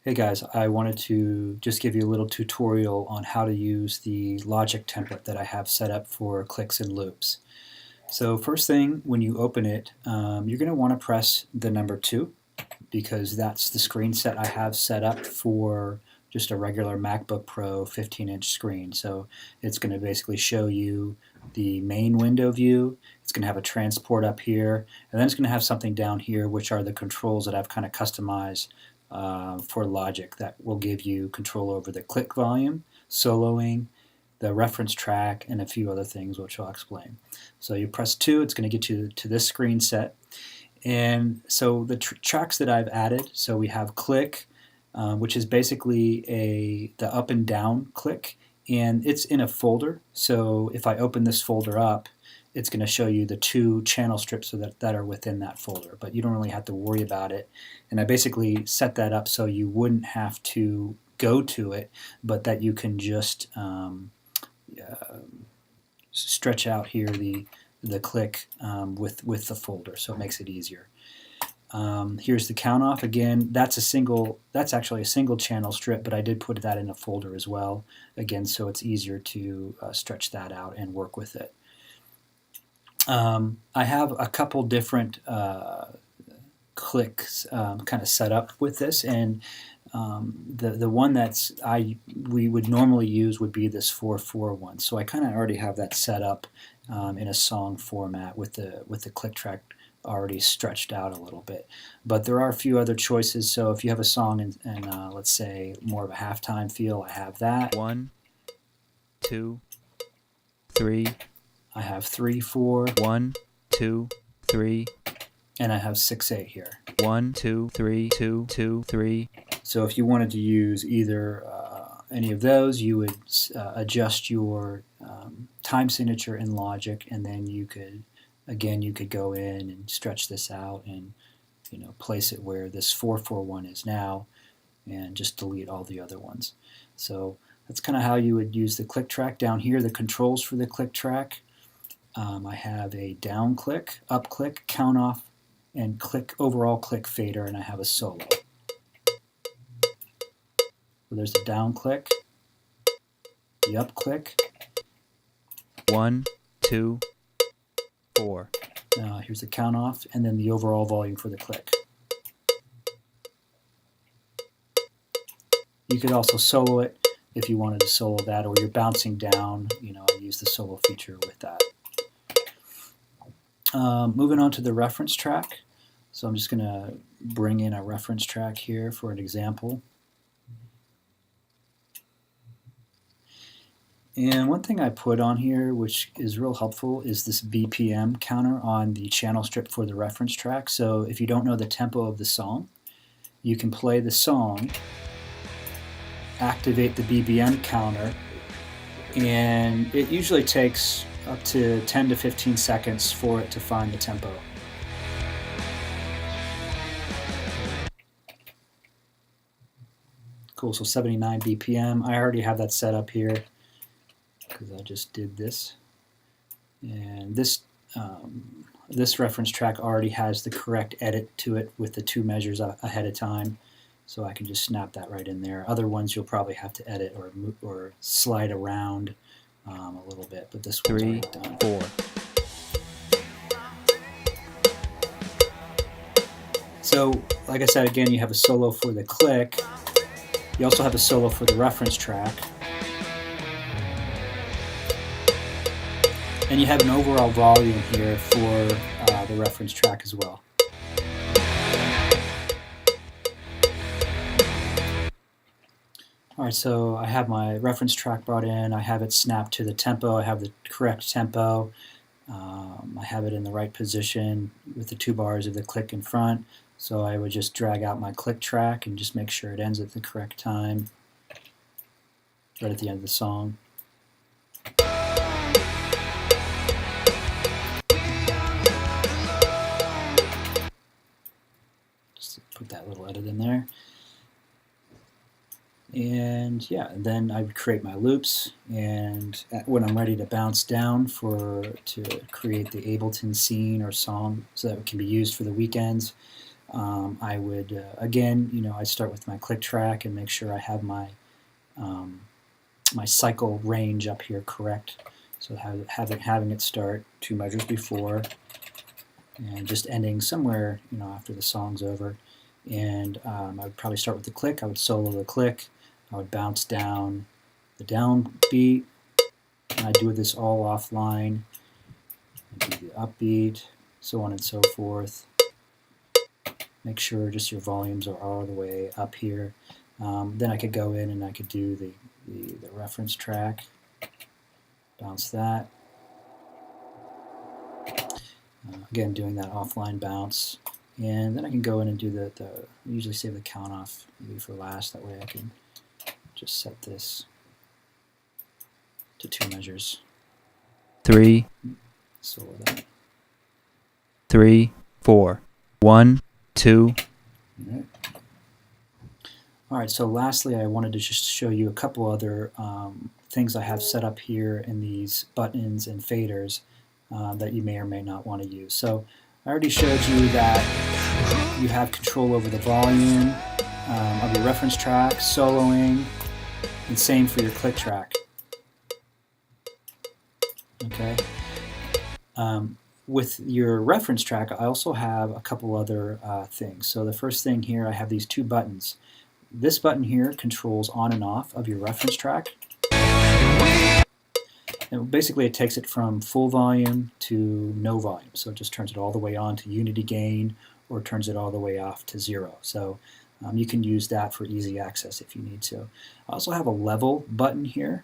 Hey guys, I wanted to just give you a little tutorial on how to use the logic template that I have set up for clicks and loops. So first thing, when you open it, you're going to want to press the number 2 because that's the screen set I have set up for just a regular MacBook Pro 15-inch screen. So it's going to basically show you the main window view. It's going to have a transport up here, and then it's going to have something down here, which are the controls that I've kind of customized for Logic that will give you control over the click volume, soloing, the reference track, and a few other things which I'll explain. So you press 2, it's going to get you to this screen set. And so the tracks that I've added, so we have click, which is basically the up and down click, and it's in a folder. So if I open this folder up, it's going to show you the 2 channel strips that are within that folder, but you don't really have to worry about it. And I basically set that up so you wouldn't have to go to it, but that you can just stretch out here the click with the folder, so it makes it easier. Here's the count off. Again, that's actually a single channel strip, but I did put that in a folder as well, again, so it's easier to stretch that out and work with it. I have a couple different clicks kind of set up with this, and the one we would normally use would be this 4/4 one. So I kind of already have that set up in a song format with the click track already stretched out a little bit. But there are a few other choices. So if you have a song and let's say more of a halftime feel, I have that. 1, 2, 3. I have 3/4. 1, 2, 3. And I have 6/8 here. 1, 2, 3, 2, 2, 3. So if you wanted to use either any of those, you would adjust your time signature in Logic, and then you could go in and stretch this out and place it where this 4/4 one is now, and just delete all the other ones. So that's kind of how you would use the click track. Down here, the controls for the click track. I have a down click, up click, count off, and overall click fader, and I have a solo. So there's the down click, the up click. 1, 2, 4. Here's the count off, and then the overall volume for the click. You could also solo it if you wanted to solo that, or you're bouncing down, I use the solo feature with that. Moving on to the reference track. So I'm just going to bring in a reference track here for an example. And one thing I put on here, which is real helpful, is this BPM counter on the channel strip for the reference track. So if you don't know the tempo of the song, you can play the song, activate the BPM counter, and it usually takes up to 10 to 15 seconds for it to find the tempo. Cool, so 79 BPM. I already have that set up here because I just did this. And this reference track already has the correct edit to it with the 2 measures ahead of time, so I can just snap that right in there. Other ones you'll probably have to edit or slide around a little bit, but this one's 3, done. 4. So, like I said, again, you have a solo for the click. You also have a solo for the reference track. And you have an overall volume here for the reference track as well. Alright, so I have my reference track brought in. I have it snapped to the tempo. I have the correct tempo. I have it in the right position with the 2 bars of the click in front. So I would just drag out my click track and just make sure it ends at the correct time, right at the end of the song. Just put that little edit in there. And yeah, and then I would create my loops, and when I'm ready to bounce down to create the Ableton scene or song so that it can be used for the weekends, I would, again, I start with my click track and make sure I have my my cycle range up here correct. So having it start 2 measures before and just ending somewhere, after the song's over. And I would probably start with the click. I would solo the click. I would bounce down the downbeat. And I do this all offline. I do the upbeat, so on and so forth. Make sure just your volumes are all the way up here. Then I could go in and I could do the reference track. Bounce that. Again, doing that offline bounce. And then I can go in and do I usually save the count off maybe for last. That way I can just set this to 2 measures. 3, Solo that. 3, 4. 1, 2. All right, so lastly, I wanted to just show you a couple other things I have set up here in these buttons and faders that you may or may not want to use. So I already showed you that you have control over the volume of your reference track, soloing, and same for your click track. Okay. With your reference track, I also have a couple other things. So the first thing here, I have these 2 buttons. This button here controls on and off of your reference track. And basically it takes it from full volume to no volume. So it just turns it all the way on to unity gain or turns it all the way off to 0. So you can use that for easy access if you need to. I also have a level button here.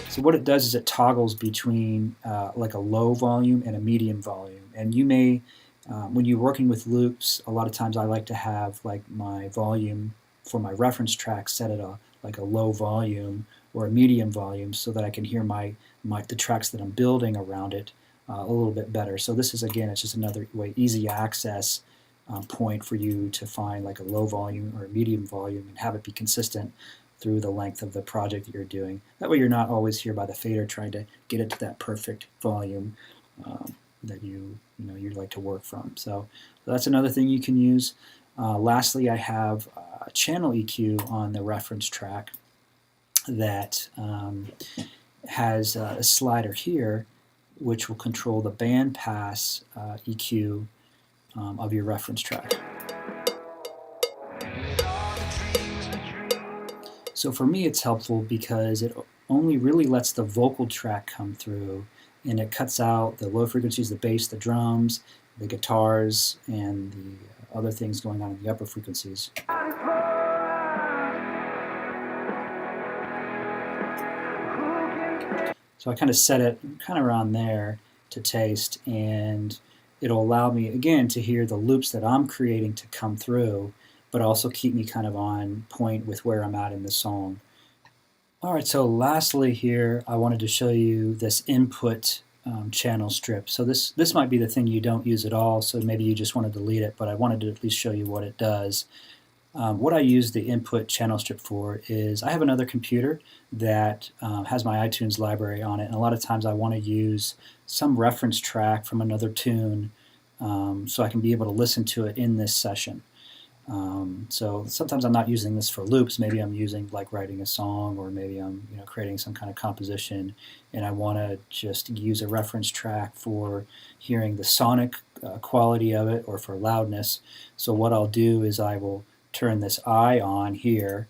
So what it does is it toggles between like a low volume and a medium volume. And you may, when you're working with loops, a lot of times I like to have like my volume for my reference track set at like a low volume or a medium volume so that I can hear the tracks that I'm building around it a little bit better. So this is, again, it's just another way, easy access point for you to find like a low volume or a medium volume and have it be consistent through the length of the project that you're doing. That way you're not always here by the fader trying to get it to that perfect volume that you'd like to work from. So that's another thing you can use. Lastly, I have a channel EQ on the reference track that has a slider here which will control the band pass EQ of your reference track. So for me it's helpful because it only really lets the vocal track come through and it cuts out the low frequencies, the bass, the drums, the guitars, and the other things going on in the upper frequencies. So I kind of set it kind of around there to taste, and it'll allow me, again, to hear the loops that I'm creating to come through, but also keep me kind of on point with where I'm at in the song. All right, so lastly here, I wanted to show you this input channel strip. So this might be the thing you don't use at all, so maybe you just want to delete it, but I wanted to at least show you what it does. What I use the input channel strip for is I have another computer that has my iTunes library on it, and a lot of times I want to use some reference track from another tune so I can be able to listen to it in this session. So sometimes I'm not using this for loops. Maybe I'm using like writing a song, or maybe I'm creating some kind of composition, and I want to just use a reference track for hearing the sonic quality of it or for loudness. So what I'll do is I will turn this eye on here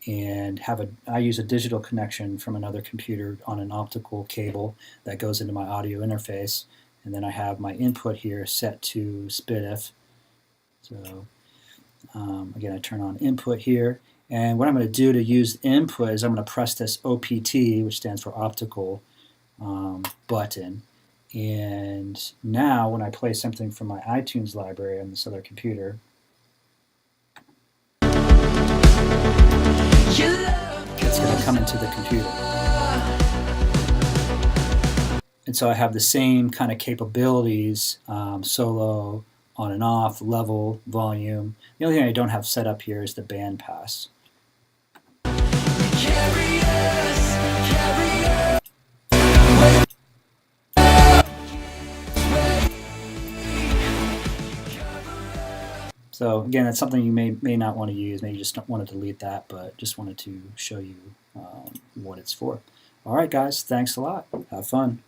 and I use a digital connection from another computer on an optical cable that goes into my audio interface, and then I have my input here set to SPDIF. So again, I turn on input here, and what I'm going to do to use input is I'm going to press this OPT, which stands for optical button, and now when I play something from my iTunes library on this other computer, it's going to come into the computer. And so I have the same kind of capabilities, solo, on and off, level, volume. The only thing I don't have set up here is the band pass. Carry us. So again, that's something you may not want to use. Maybe you just don't want to delete that, but just wanted to show you what it's for. All right, guys, thanks a lot. Have fun.